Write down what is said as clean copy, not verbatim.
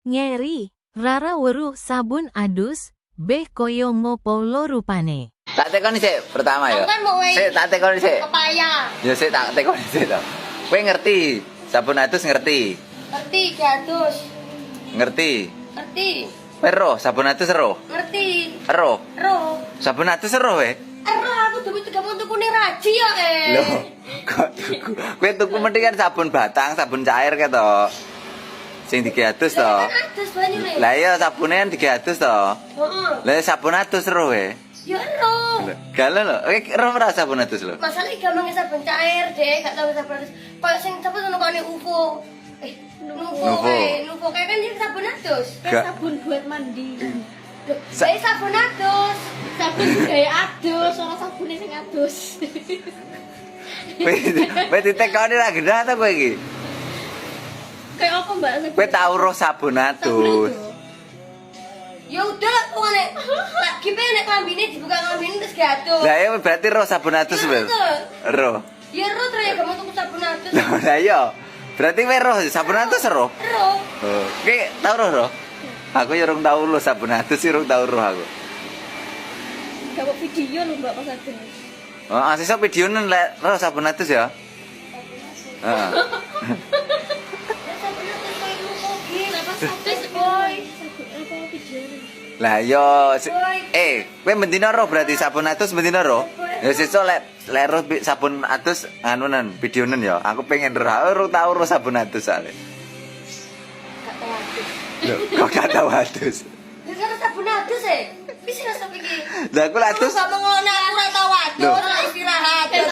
Ngeri, Rara weruh sabun adus, beh koyo ngopo lo rupane. Tak tekoni sik pertama ya. Aku kan mau Sik tak tekoni sik. Kepaya. Ya sik tak tekoni sik to. Kowe ngerti, sabun adus ngerti. Ngerti diadus. Ngerti. Ngerti. Kowe ero sabun adus ero. Ngerti. Ero. Ero. Sabun adus ero we. Ero aku duwe 3 tuku ning Raji ya, Loh, kok tuku? Kowe tuku mending kan sabun batang, sabun cair ke to. Sing diadus to. Kan adus banyu nih. Lah iya sabune kan diadus to. Heeh. Lah sabun adus ero we. Ya ero. Galau lho, ero ora sabun adus lho. Masalah gampang sabun cair deh, gak tahu sabun adus. Kayak sing sabun ono kene UFO. Nuvo kayak kan jadi sabun adus. Gak. Sabun buat mandi. Saya sabun adus. Sabun budaya adus, orang sabun sing adus. Kowe ditekoni ra genah ta kowe iki? Kayak apa Mbak? Kowe tau roh sabun adus. Ya udah lah pokoknya. Lagi pengen klambine dibuka klambine terus diadus. Lah ya berarti roh sabun adus Ya, lho. betul. Roh. Ya ero terus ya kamu tuku sabun adus. Lah iya. Berarti kowe roh sabun adus roh. Ero. Oh, kowe tau roh? Aku ya urung tau roh sabun adus sih urung tau roh aku. Gak video lho Mbak pas sabun. Oh, asih video lek roh sabun adus ya. Heeh. Ya sabun adus kayak UFO gitu. Pas Adus sabun boy. apa video. Lah yo kowe mendino roh berarti sabun adus mendino roh. Ya sesuk lek roh sabun adus anunan videonen ya. Aku pengen roh, urung tau roh sabun adus soalnya. Gak tahu adus. Lho, kok gak tau adus? Ya kan sabun adus ya. Bisa rasa pikir. Lah aku adus. Kamu ngono aku ora tahu adus, ora istirahat.